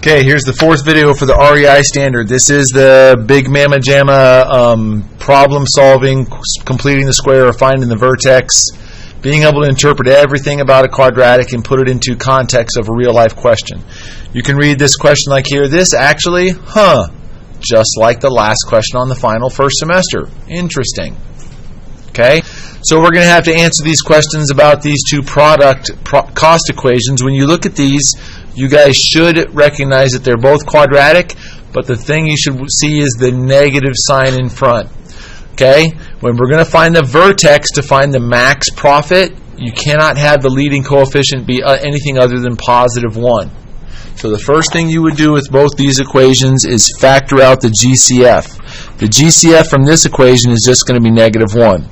Okay, here's the fourth video for the REI standard. This is the big mamma jamma problem solving, completing the square or finding the vertex, being able to interpret everything about a quadratic and put it into context of a real life question. You can read this question like here. This actually, just like the last question on the final first semester. Interesting. Okay, so we're going to have to answer these questions about these two cost equations. When you look at these, you guys should recognize that they're both quadratic, but the thing you should see is the negative sign in front. Okay, when we're going to find the vertex to find the max profit, you cannot have the leading coefficient be anything other than positive 1. So the first thing you would do with both these equations is factor out the GCF. The GCF from this equation is just going to be negative 1.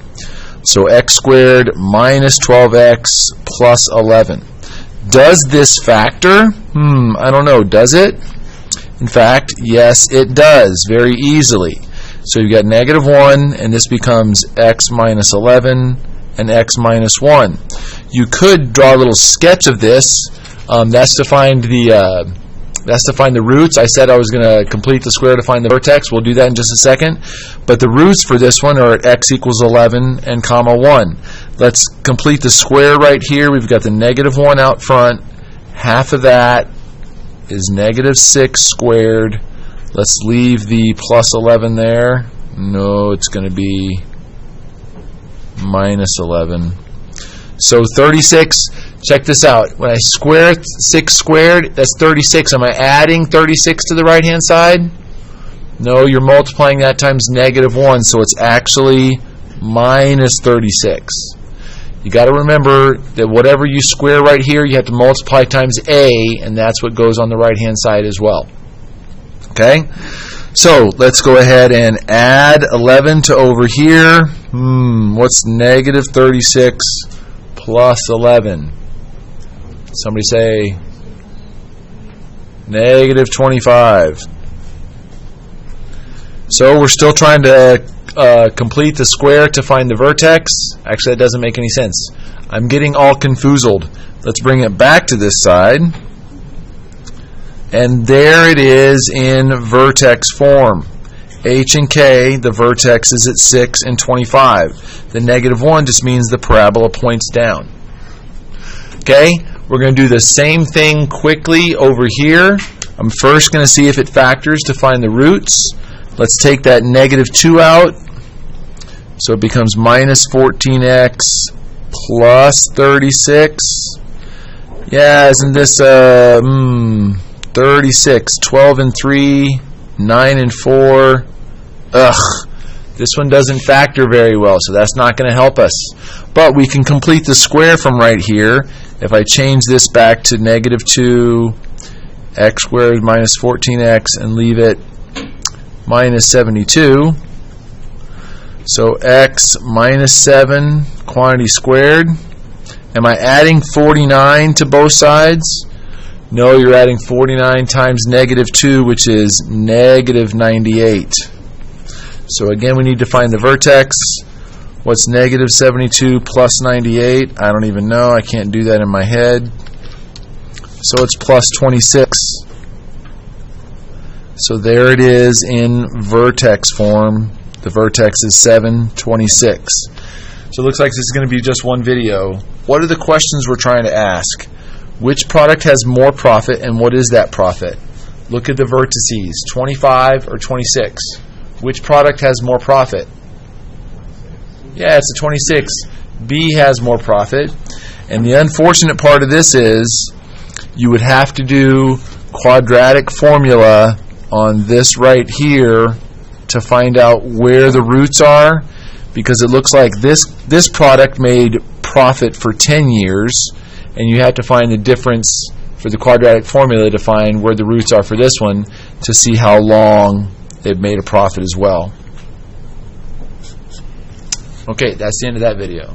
So x squared minus 12x plus 11. Does this factor? I don't know. Does it? In fact, yes, it does very easily. So you've got negative 1, and this becomes x minus 11 and x minus 1. You could draw a little sketch of this. That's to find the roots. I said I was going to complete the square to find the vertex. We'll do that in just a second. But the roots for this one are at x equals 11 and comma 1. Let's complete the square right here. We've got the negative 1 out front. Half of that is negative 6 squared. Let's leave the plus 11 there. No, it's going to be minus 11. So 36, check this out. When I square 6 squared, that's 36. Am I adding 36 to the right-hand side? No, you're multiplying that times negative 1, so it's actually minus 36. You got to remember that whatever you square right here, you have to multiply times a, and that's what goes on the right-hand side as well. Okay? So let's go ahead and add 11 to over here. What's negative 36 plus 11? Somebody say negative 25. So we're still trying to complete the square to find the vertex. Actually, that doesn't make any sense. I'm getting all confoozled. Let's bring it back to this side. And there it is in vertex form. H and K, the vertex is at 6 and 25. The negative 1 just means the parabola points down. Okay, we're going to do the same thing quickly over here. I'm first going to see if it factors to find the roots. Let's take that negative 2 out. So it becomes minus 14x plus 36. Yeah, isn't this 36, 12 and 3, 9 and 4. This one doesn't factor very well, so that's not going to help us. But we can complete the square from right here. If I change this back to negative 2, x squared minus 14x, and leave it minus 72. So x minus 7 quantity squared. Am I adding 49 to both sides? No, you're adding 49 times negative 2, which is negative 98. So again, we need to find the vertex. What's negative 72 plus 98? I don't even know. I can't do that in my head. So it's plus 26. So there it is in vertex form. The vertex is 7, 26. So it looks like this is going to be just one video. What are the questions we're trying to ask? Which product has more profit, and what is that profit? Look at the vertices, 25 or 26. Which product has more profit? Yeah, it's a 26. B has more profit. And the unfortunate part of this is you would have to do quadratic formula on this right here to find out where the roots are, because it looks like this product made profit for 10 years, and you have to find the difference for the quadratic formula to find where the roots are for this one to see how long they've made a profit as well. Okay, that's the end of that video.